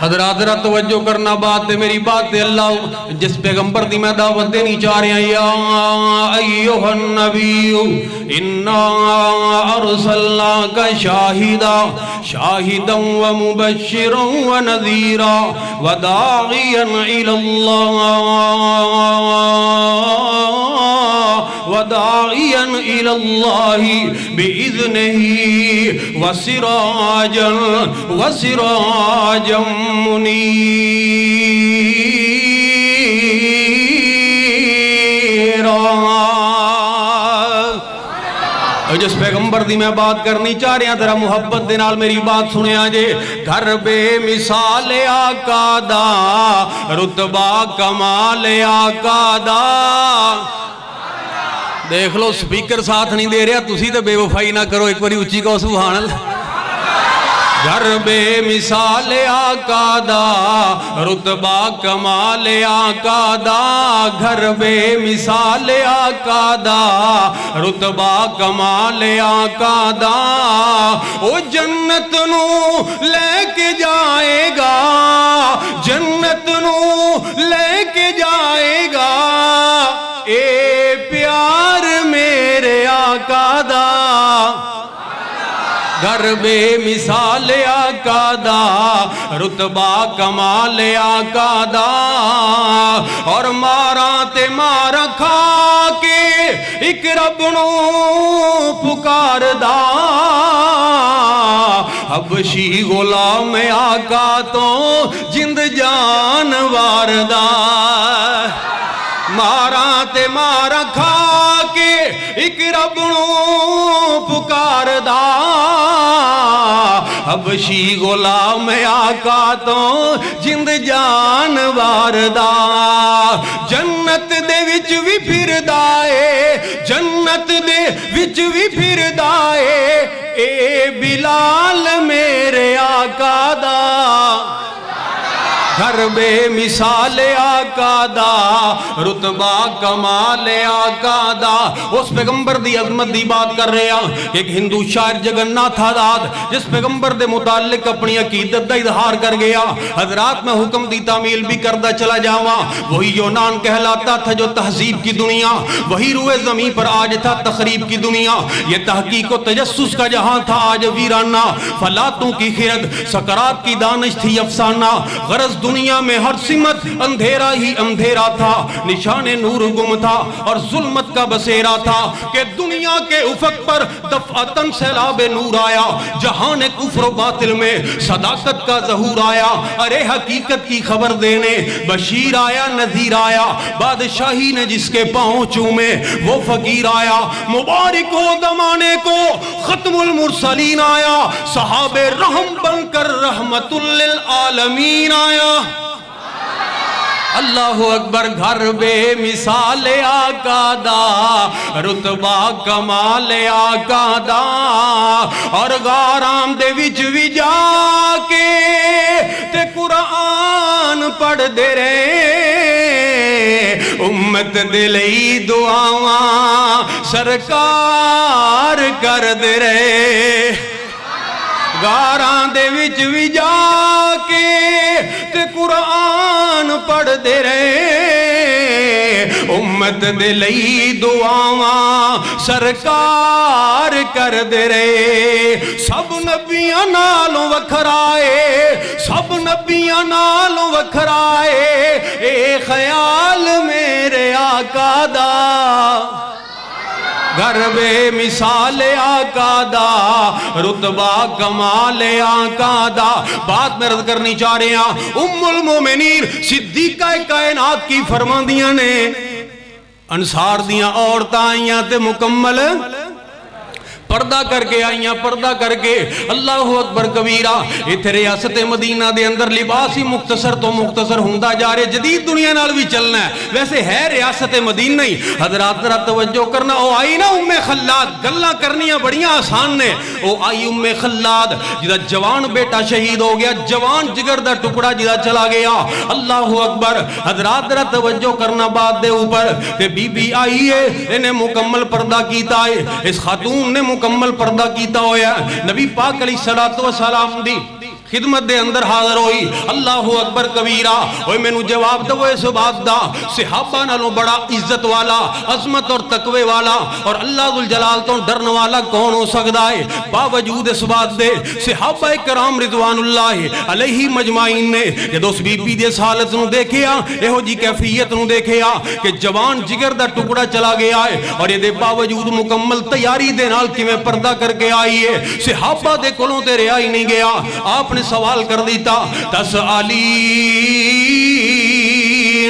حضرات ذرا توجہ کرنا, بات ہے میری بات ہے. اللہ جس پیغمبر دی میں دعوت دینی چاہ رہے ہیں, یا ایھا النبی انا ارسلناک شاہدا ومبشرا ونذیرا وداعیا الی اللہ بإذنہ وسراجا جس پیغمبر دی میں بات کرنی چاہ رہے ہیں ذرا محبت دے نال میری بات سنے آجے. گھر بے مثال آقا دا رتبہ کمال آقا دا. دیکھ لو سپیکر ساتھ نہیں دے رہا, تسی تو بے وفائی نہ کرو, ایک باری اچھی کہو سبحان اللہ. گھر بے مثال آقا دا رتبہ کمال آقا دا گھر بے مثال آقا دا رتبہ کمال آقا دا او جنت نو لے کے جائے گا جنت نو لے کے جائے گا اے پیار میرے آقا دا گھر بے مثال آقا دا رتبہ کمال آقا دا اور مارا تے مارا کھا کے ایک رب نو پکار دا حبشی غلام آقا تو جند جان واردا مارا تے مارا کھا کے ایک رب نو پکار دا حبشی غلام آقا تو جند جان واردا جنت دے وچ وی پھردا اے جنت دے وچ وی پھردا اے اے بلال میرے آقا دا گھر بے مثال آقا دا رتبہ کمال آقا دا اس پیغمبر دی عظمت دی بات کر رہے ہیں ایک ہندو شاعر جگناتھ آزاد جس پیغمبر دے متعلق اپنی عقیدت دا اظہار کر گیا حضرات میں حکم دی تعمیل بھی کردہ چلا جاواں وہی یونان کہلاتا تھا جو تہذیب کی دنیا وہی روئے زمین پر آج تھا تخریب کی دنیا یہ تحقیق و تجسس کا جہاں تھا آج ویرانہ فلاتوں کی خرد سکرات کی دانش تھی افسانہ غرض دنیا میں ہر سمت اندھیرا ہی اندھیرا تھا نشان نور گم تھا اور ظلمت کا بسیرا تھا کہ دنیا کے افق پر دفعتاً سیلاب نور آیا جہان کفر و باطل میں صداقت کا ظہور آیا ارے حقیقت کی خبر دینے بشیر آیا نذیر آیا بادشاہی نے جس کے پاؤں چومے وہ فقیر آیا مبارک ہو زمانے کو ختم المرسلین آیا صحاب رحم بن کر رحمت للعالمین آیا اللہ اکبر گھر بے مثال آقا دا رتبہ کمال آقا دا اور غارام دے وچ وی جا کے تے قرآن پڑھ دے رہے امت دلئی دعاواں سرکار کر دے رہے غاراں دے وچ وی جا کے تے قرآن پڑھ دے رہے امت دے لئی دعاواں سرکار کر دے رہے سب نبیاں نالوں وکھرائے سب نبیاں نالوں وکھرائے اے خیال میرے آقا دا گھر بے مثال آقا دا رتبہ کمال آقا دا بات میں رد کرنی چاہ رہے ہیں ام المومنین صدیقہ کائنات کی فرماندیاں نے انصار دیاں عورتاں آئیاں تے مکمل پردہ کر کے آئیاں پردہ کر کے اللہ اکبر کبیرہ اتھے ریاست مدینہ دے اندر لباس ہی مختصر تو مختصر ہوندہ جا رہے جدید دنیا نال بھی چلنا ہے ویسے ہے ریاست مدینہ ہی حضرات ذرا توجہ کرنا او آئی نا ام خلاد گلہ کرنیاں بڑیاں آسان نے او آئی ام خلاد جدہ جوان بیٹا شہید ہو گیا جوان جگر دا ٹکڑا جدہ چلا گیا اللہ اکبر حضرات ذرا توجہ کرنا بات دے اوپر کہ بی بی آئی ہے انہیں مکمل پردہ کیتا ہے اس خاتون نے مکمل پردہ کیتا ہویا نبی پاک علیہ السلام دی خدمت دے اندر حاضر ہوئی اللہ اکبر کبیرہ اوہ میں نو جواب دو اس بات دا صحابہ نالوں بڑا عزت والا عظمت اور تقوی والا اور اللہ ذوالجلال تو ڈرن والا کون ہو سکتا ہے باوجود اس بات دے صحابہ کرام رضوان اللہ علیہ مجمعین نے جب اس بی بی دے سالت نو دیکھیا ایہو جی کیفیت نو دیکھیا کہ جوان جگر دا ٹکڑا چلا گیا ہے اور یہ دے باوجود مکمل تیاری دے نال کی میں پردہ کر کے آئی ہے صحابہ دے کلوں تے رہائی نہیں گیا آپ نے سوال کر دیتا تسعلین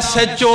SHO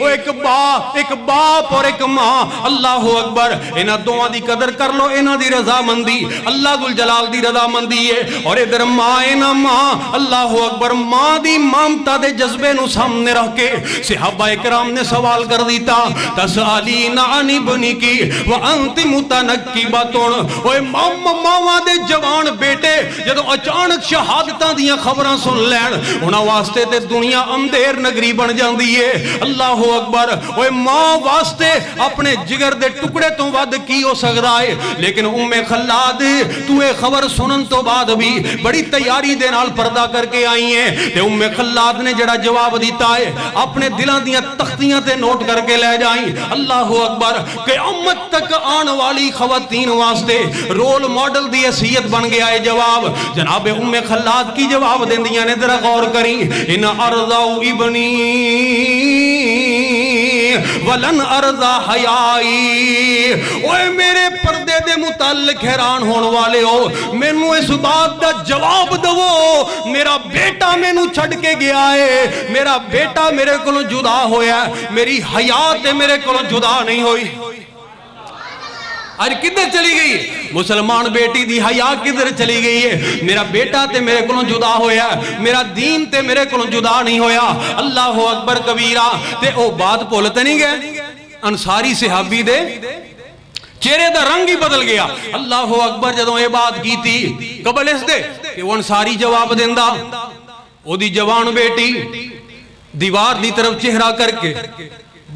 وہ ایک باپ اور ایک ماں، اللہ اکبر، انہاں دوواں دی قدر کر لو، انہاں دی رضا مندی اللہ ذل جلال دی رضا مندی ہے۔ اور ادھر ماں ہے نا ماں، اللہ اکبر، ماں دی مامتا دے جذبے نو سامنے رکھ کے صحابہ اکرام نے سوال کر دیتا، تسالین عن ابنکی وانت متنکبۃ، اوے ماواں دے جوان بیٹے جدوں اچانک شہادتاں دیاں خبراں سن لین انہاں واسطے تے دنیا اندھیر نگری بن جاندی ہے۔ اللہ اکبر، اوے ماں واسطے اپنے جگر دے ٹکڑے تو ود کی ہو سکدا ہے، لیکن ام خلاد تو اے خبر سنن تو بعد بھی بڑی تیاری دے نال پردہ کر کے آئی ہیں تے ام خلاد نے جڑا جواب دیتا ہے اپنے دلاں دیاں تختیاں تے نوٹ کر کے لے جائیں۔ اللہ اکبر، قیامت تک آن والی خواتین واسطے رول ماڈل دی حیثیت بن گیا ہے جواب۔ جناب ام خلاد کی جواب دیندیاں نے، ذرا غور کریں، ان ارضا ابنی ولن ارضا حیائی، اوے میرے پردے دے متعلق حیران ہون والے ہو، مینوں اس بات دا جواب دو، میرا بیٹا مینوں چھڈ کے گیا ہے، میرا بیٹا میرے کولوں جدا ہویا ہے، میری حیات میرے کولوں جدا نہیں ہوئی۔ آج کدھر چلی گئی ہے مسلمان بیٹی دی حیا، کدھر چلی گئی ہے؟ میرا بیٹا تے میرے کولوں جدا ہویا ہے، میرا دین تے میرے کولوں جدا نہیں ہویا۔ اللہ اکبر کبیرہ، تے او بات بھولتے نہیں گئے، انصاری صحابی دے چہرے دا رنگ ہی بدل گیا۔ اللہ اکبر، جدوں یہ بات کی تھی قبل اس دے کہ وہ انصاری جواب دیندہ، او دی جوان بیٹی دیوار دی طرف چہرہ کر کے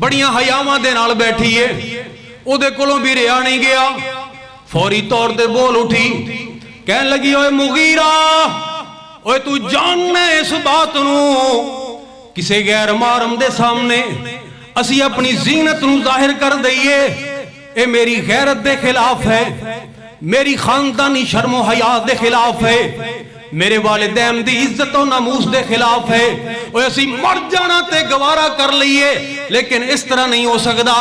بڑیاں حیاواں دے نال بیٹھی ہے، او دے کولوں بھی رہا نہیں گیا، فوری طور تے بول اٹھی، کہنے لگی، اوے مغیرہ، اوے تو جاننا اس بات نو کسے غیر محرم دے سامنے اسی اپنی زینت نو ظاہر کر دئیے، اے میری غیرت دے خلاف ہے، میری خاندانی شرم و حیا دے خلاف ہے، میرے والدین دی عزت و ناموس دے خلاف ہے، وہ اسی مر جانا تے گوارا کر لئیے، لیکن اس طرح نہیں ہو سکتا۔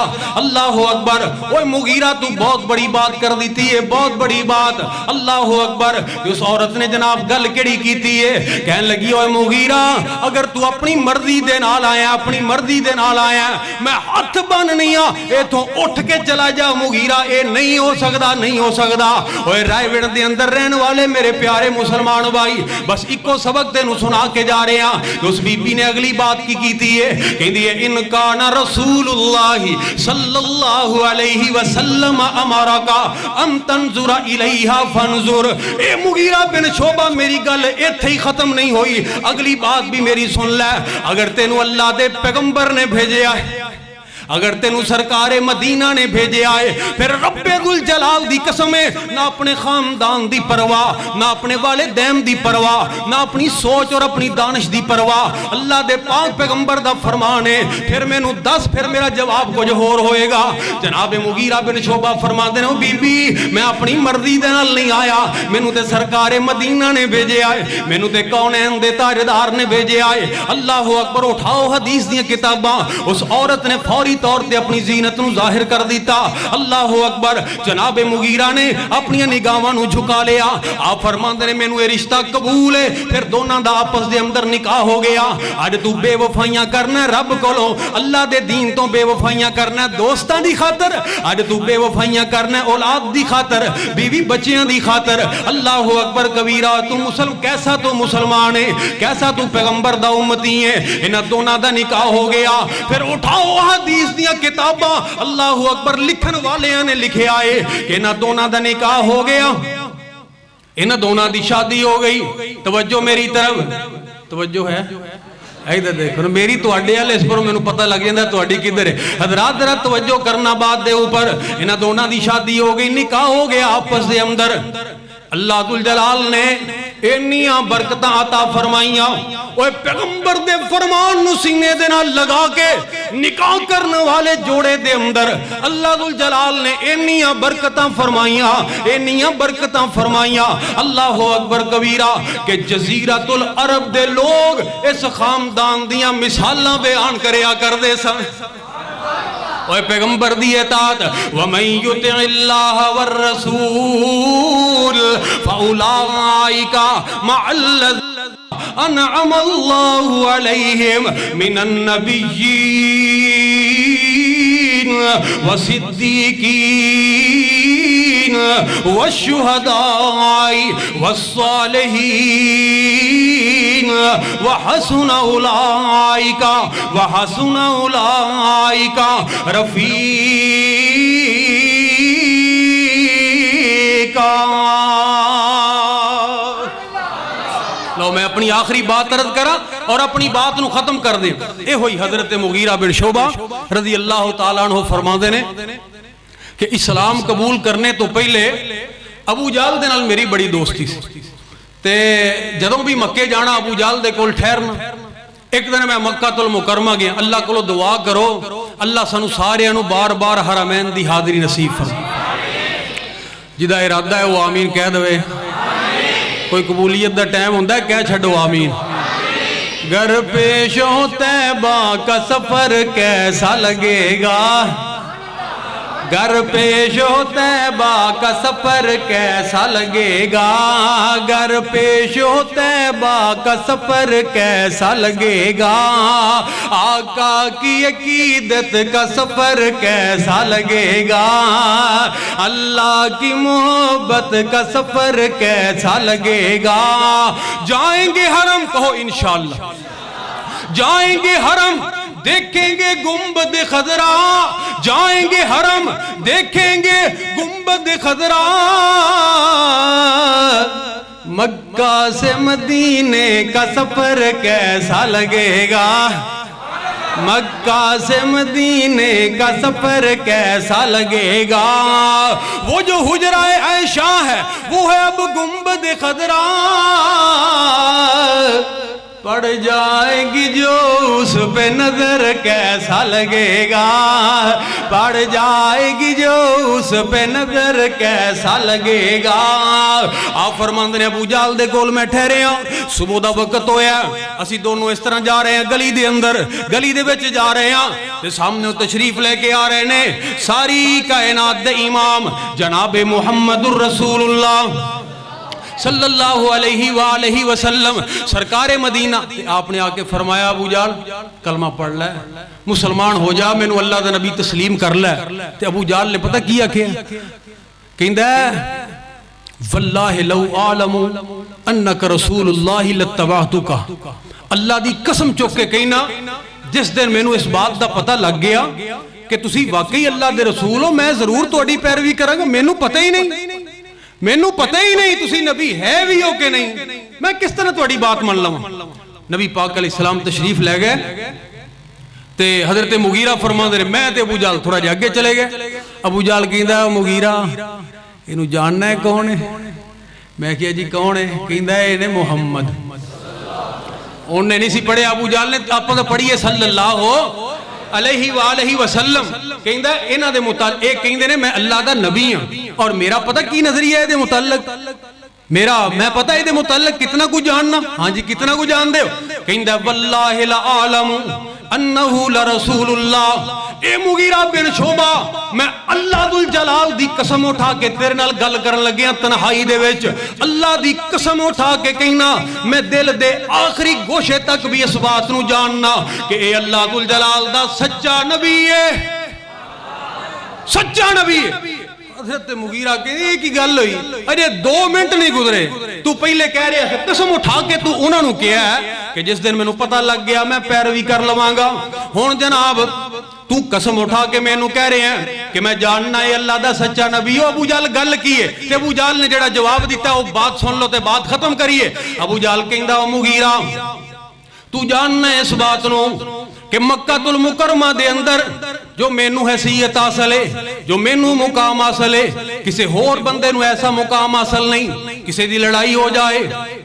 اللہ اکبر، وہ مغیرہ تو بہت بڑی بات کر دیتی ہے، بہت بڑی بات۔ اللہ اکبر، اس عورت نے جناب گل کیڑی کیتی ہے، کہنے لگی، اوے مغیرہ، اگر تو اپنی مرضی دے نال آیا، اپنی مرضی دے نال آیا، میں ہاتھ بن نہیں ہاں، اے تو اٹھ کے چلا جا مغیرہ، اے نہیں ہو سکتا، نہیں ہو سکتا۔ اوے رائے وڑ دے اندر رہن والے میرے پیارے مسلمان بھائی، بس ایکو سبق تینوں سنا کے جا رہے ہیں کہ اس بی بی نے اگلی بات کی کیتی ہے، کہندی ہے، ان کان رسول اللہ صلی اللہ علیہ وسلم امرکا ان تنظر الیہا فانظر۔ اے مغیرہ بن شعبہ، میری گل ایتھے ہی ختم نہیں ہوئی، اگلی بات بھی میری سن لے۔ اگر تینوں اللہ دے پیغمبر نے بھیجیا ہے، اگر تینوں سرکار مدینہ نے بھیجے آئے، پھر رب ذل جلال دی قسم ہے، نہ اپنے خاندان دی پرواہ، نہ اپنے والدین دی پرواہ، نہ اپنی سوچ اور اپنی دانش دی پرواہ، اللہ دے پاک پیغمبر دا فرمان ہے، پھر میں نو دس، پھر میرا جواب کچھ اور ہوئے گا۔ جناب مغیرہ بن شعبہ فرما دینے، بی بی میں اپنی مرضی دے نال نہیں آیا، میں نو تے سرکار مدینہ نے بھیجے آئے، میں نو تے کونین دے تاجدار نے بھیجے آئے۔ اللہ اکبر، اٹھاؤ حدیث دیاں کتاباں، اس عورت نے فوری طور تے اپنی زینت نو ظاہر کر دیتا۔ اللہ اکبر، جناب مغیرہ نے اپنی نگاہاں نو جھکا لیا، آپ فرماندے نے، مینوں یہ رشتہ قبول ہے، پھر دونوں دا آپس دے اندر نکاح ہو گیا۔ اج تو بے وفائیاں کرنا ہے رب کولوں، اللہ دے دین تو بے وفائیاں کرنا ہے دوستاں دی خاطر، اج تو بے وفائیاں کرنا ہے اولاد دی خاطر، بیوی بچیاں دی خاطر۔ اللہ اکبر کبیرہ، تو کیسا تو مسلمان ہے، کیسا تو پیغمبر دا امتی ہے۔ انہاں دونوں دا نکاح ہو گیا، پھر اٹھاؤ حدیث دیاں کتاباں، اللہ اکبر، لکھن والیاں نے لکھے آئے کہ انہاں دونوں دا نکاح ہو گیا، انہاں دونوں دی شادی ہو گئی۔ توجہ میری طرف، توجہ ہے، ایدھر دیکھو میری تو اڈے والے، اس پر میں پتہ لگ جاندہ تو اڈی کدھر ہے۔ حضرات ذرا توجہ کرنا بات دے اوپر، انہاں دونوں دی شادی ہو گئی، نکاح ہو گیا آپس دے اندر۔ اللہ ذل جلال نے انیاں برکتاں عطا فرمائیاں، اوہ پیغمبر دے فرمان نو سینے دے نال لگا کے نکاح کرنے والے جوڑے دے اندر اللہ ذل جلال نے انیاں برکتاں فرمائیاں، انیاں برکتاں فرمائیاں۔ اللہ اکبر کبیرہ، کہ جزیرۃ العرب دے لوگ اس خاندان دیاں مثالاں بیان کریا کر دے سن۔ اوہ پیغمبر دی اطاعت، وَمَن يُطِعِ اللَّهَ وَالرَّسُولَ فَأُولَئِكَ مَعَ الَّذِينَ انعم اللہ علیہم من النبیین والصدیقین والشہداء والصالحین وحسن اولئک رفیقا۔ لو میں اپنی آخری بات عرض کرا اور اپنی بات نو ختم کر دیں۔ اے ہوئی حضرت مغیرہ بن شعبہ رضی اللہ تعالیٰ عنہ فرما دینے کہ اسلام قبول کرنے تو پہلے ابو جہل دے نال میری بڑی دوستی سی تے جدوں بھی مکے جانا ابو جہل دے کول ٹھہرنا۔ ایک دن میں مکہ المکرمہ گیا، اللہ کو دعا کرو اللہ سانو سارے انو بار بار حرمین دی حاضری نصیب فرمائے۔ جدا ارادہ ہے وہ آمین کہہ دوے۔ کوئی قبولیت دا ٹائم ہوندہ ہے کہہ چھڑو آمین۔ گر پیشوں طیبہ کا سفر کیسا لگے گا، گر پیشوں طیبہ کا سفر کیسا لگے گا، گر پیشوں طیبہ کا سفر کیسا لگے گا، آقا کی عقیدت کا سفر کیسا لگے گا، اللہ کی محبت کا سفر کیسا لگے گا۔ جائیں گے حرم، کہو انشاءاللہ، جائیں گے حرم دیکھیں گے گنبد خضرا، جائیں گے حرم دیکھیں گے گنبد خضرا، مکہ سے مدینے کا سفر کیسا لگے گا، مکہ سے مدینے کا سفر کیسا لگے گا، وہ جو حجرہ عائشہ ہے وہ ہے اب گنبد خضرا، پڑ جائے گی جو اس پہ نظر کیسا لگے گا، پڑ جائے گی جو اس پہ نظر کیسا لگے گا۔ آپ فرماندے نے ابو جہل دے کول میں ٹھہرے ہاں، صبح دا وقت ہویا، اسی دونوں اس طرح جا رہے ہیں گلی دے اندر، گلی دے وچ جا رہے ہیں تے سامنے تشریف لے کے آ رہے نے ساری کائنات دے امام جناب محمد الرسول اللہ صلی اللہ علیہ وآلہ وسلم سرکار مدینہ۔ آپ نے آکے فرمایا ابو جہل کلمہ پڑھ لے، مسلمان ہو جا، میں نو اللہ دا نبی تسلیم کر لے۔ تے ابو جہل نے پتہ کیا کہندہ ہے واللہ لو عالم انک رسول اللہ لاتبعتک، اللہ دی قسم چوک کے کہنا جس دن میں نو اس بات دا پتہ لگ گیا کہ تسی واقعی اللہ دے رسول ہو، میں ضرور توڑی پیروی کروں گا، میں نو پتہ ہی نہیں، میں نو پتہ ہی نہیں تسی نبی ہے بھی ہو کہ نہیں، میں کس طرح توڑی بات مان لوں۔ نبی پاک علیہ السلام تشریف لے گئے تے حضرت مغیرہ فرما دے میں تے ابو جہل تھوڑا جاگے چلے گئے۔ ابو جہل کہندا ہے مغیرہ انہوں جاننا ہے کون ہے؟ میں کہا جی کون ہے؟ کہندا ہے انہیں محمد۔ انہوں نے نہیں سی پڑھے، ابو جہل نے آپ تو پڑھی ہے صلی اللہ علیہ وآلہ وسلم۔ کہندہ ہے انہاں دے متعلق ایک کہندے نے میں اللہ دا نبی ہوں اور میرا پتہ کی نظریہ ہے دے متعلق، میں پتہ ہے دے متعلق کتنا کچھ جاننا، ہاں جی کتنا کچھ جان دے ہو۔ کہندہ ہے واللہ لعالم انہو لرسول اللہ، اے مغیرہ بن شعبہ میں اللہ ذوالجلال دی قسم اٹھا کے تیرے نال گل کرن لگیا تنہائی دے وچ، اللہ دی قسم اٹھا کے کہنا میں دل دے آخری گوشے تک بھی اس بات نو جاننا کہ اے اللہ ذوالجلال دا سچا نبی ہے، سچا نبی ہے۔ حضرت مغیرہ کہ ایک ہی گل ہوئی، اجے 2 منٹ نہیں گزرے تو پہلے کہہ رہے ہیں قسم اٹھا کے تو انہوں نے کیا ہے کہ جس دن میں نو پتہ لگ گیا میں پیروی کر لواں گا۔ ہون جناب تو قسم اٹھا کے میں نو کہہ رہے ہیں کہ میں جاننا ہے اللہ دا سچا نبی ہو۔ ابو جہل گل کی ہے تے ابو جہل نے جڑا جواب دیتا ہے وہ بات سن لو تے بات ختم کریے۔ ابو جہل کہندا او مغیرہ تو جاننا ہے اس بات نو کہ مکہ المکرمہ دے اندر جو مینو حیثیت حاصل ہے، جو مینو مقام حاصل ہے، کسی اور بندے نو ایسا مقام حاصل نہیں۔ کسی دی لڑائی ہو جائے،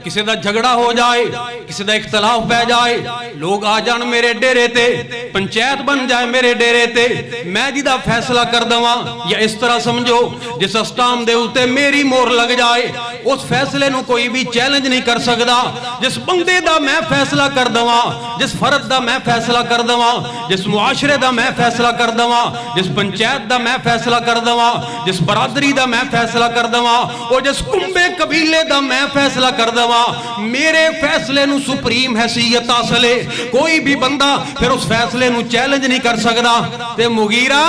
کسی دا جھگڑا ہو جائے، کسی دا اختلاف پہ جائے، لوگ آ جان میرے ڈیرے تے، پنچایت بن جائے میرے ڈیرے تے، میں جدا فیصلہ کر دواں یا اس طرح سمجھو جس اسٹام دے ہوتے میری مور لگ جائے، اس فیصلے نو کوئی بھی چیلنج نہیں کر سکدا۔ جس بندے دا میں فیصلہ کر دواں، جس فرد دا میں فیصلہ کر دواں، جس معاشرے دا میں فیصلہ کر دواں، جس پنچایت دا میں فیصلہ کر دواں، جس برادری دا میں فیصلہ کر دواں، اور جس کنبے قبیلے دا میں فیصلہ کر دوا میرے فیصلے نو سپریم حیثیت حاصل ہے کوئی بھی بندہ پھر اس فیصلے نو چیلنج نہیں کر سکدا تے مغیرہ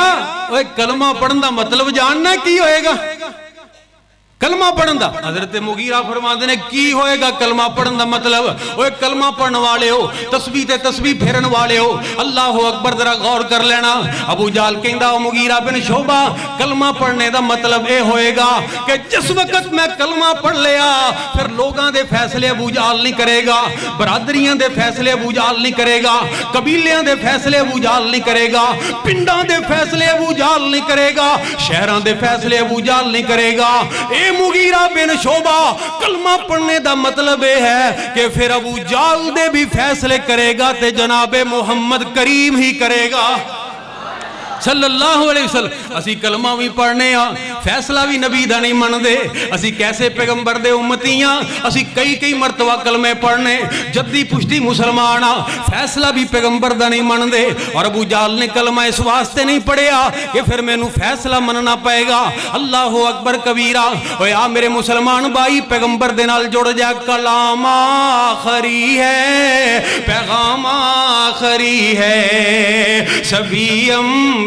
اوے کلمہ پڑھن دا مطلب جاننا کی ہوئے گا کلمہ پڑھن دا حضرت مغیرہ فرماندے نے کی ہوئے گا کلمہ پڑھن دا مطلب اوے کلمہ پڑھن والے ہو تسبیح تے تسبیح پھیرن والے ہو اللہ اکبر ذرا غور کر لینا ابو جہل کہندا او مغیرہ بن شعبہ کلمہ پڑھنے دا مطلب اے ہوئے گا کہ جس وقت میں کلمہ پڑھ لیا پھر لوگاں دے فیصلے ابو جہل نہیں کرے گا برادریاں دے فیصلے ابو جہل نہیں کرے گا قبیلیاں دے فیصلے ابو جہل نہیں کرے گا پنڈاں دے فیصلے ابو جہل نہیں کرے گا شہراں دے فیصلے ابو جہل نہیں کرے گا مغیرہ بن شعبہ کلمہ پڑھنے دا مطلب ہے کہ پھر ابو جہل دے بھی فیصلے کرے گا تے جناب محمد کریم ہی کرے گا صلی اللہ علیہ وسلم اسی کلمہ بھی پڑھنے ہاں فیصلہ بھی نبی دا نہیں من دے اسی کیسے پیغمبر دے امتیاں اسی کئی مرتبہ کلمے پڑھنے جدی پشتی مسلمان ہاں فیصلہ بھی پیغمبر دا نہیں من دے اور ابو جہل نے کلمہ اس واسطے نہیں پڑھیا کہ پھر میں نو فیصلہ مننا پائے گا اللہ اکبر کبیرہ اوے آ میرے مسلمان بھائی پیغمبر دے نال جڑ جا کلام آخری ہے پیغام آخری ہے سبھی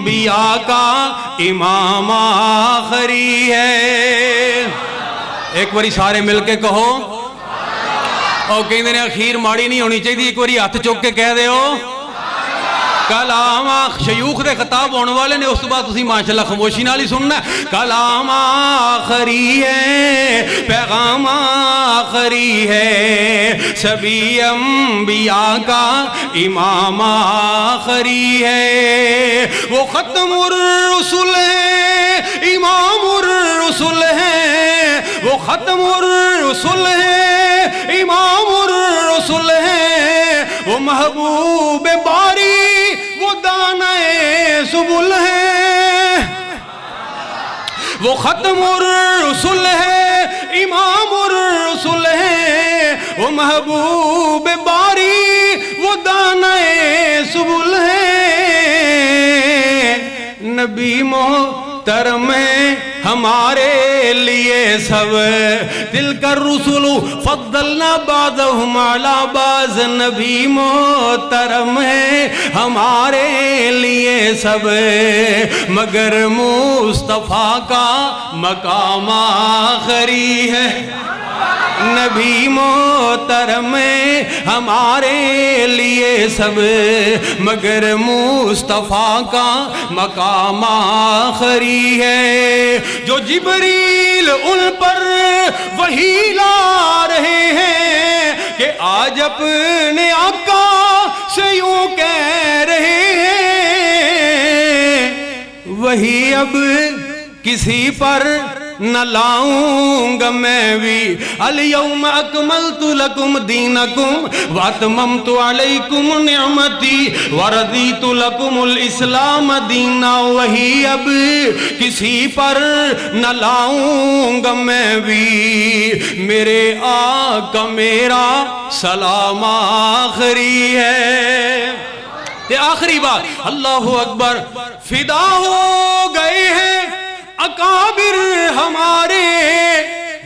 انبیاء کا امام آخری ہے ایک باری سارے مل کے کہو اور کہیں دینے اخیر ماڑی نہیں ہونی چاہیے ایک باری ہاتھ چوک کے کہہ دے ہو کلام شیوخ دے خطاب ہونے والے نے اس تو بعد اسی ماشاءاللہ خاموشی نال ہی سننا کلام آخری ہے پیغام آخری ہے سبھی انبیاء کا امام آخری ہے وہ ختم الرسل ہے امام الرسل ہے وہ ختم الرسل ہے امام الرسل ہے وہ محبوب باری وہ دانہ سبل ہے وہ ختم الرسل ہے امام الرسل ہے وہ محبوب باری وہ دانہ سبل ہے نبی محترم ہمارے لیے سب تلک الرسل فضلنا بعضهم علی بعض نبی محترم ہے ہمارے لیے سب مگر مصطفیٰ کا مقام آخری ہے نبی محترم ہمارے لیے سب مگر مصطفیٰ کا مقام آخری ہے جو جبریل ان پر وحی لا رہے ہیں کہ آج اپنے آقا سے یوں کہہ رہے ہیں وہی اب کسی پر نہ لاؤں گا میں بھی الیوم اکملت لکم دینکم واتممت علیکم نعمتی وردیت لکم الاسلام دینا وہی اب کسی پر نہ لاؤں گا میں بھی میرے آقا میرا سلام آخری ہے تے آخری بات اللہ اکبر فدا ہو گئے ہیں اکابر ہمارے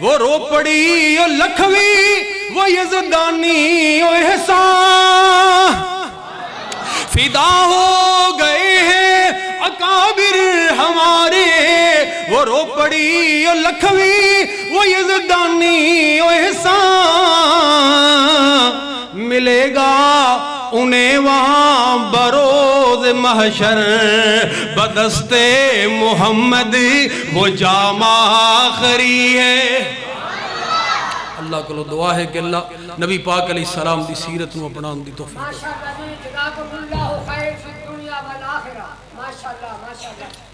وہ روپڑی اور لکھوی وہ یزدانی اور احسان فدا ہو گئے ہیں اکابر ہمارے وہ روپڑی اور لکھوی وہ یزدانی اور احسان ملے گا انہیں وہاں بروز محشر بدست محمد وہ جام آخری ہے اللہ کو دعا ہے کہ اللہ نبی پاک علیہ السلام دی سیرت نو اپنان دی توفیق ماشاءاللہ جزاکم اللہ خیر فی الدنیا والآخرہ ماشاءاللہ ماشاءاللہ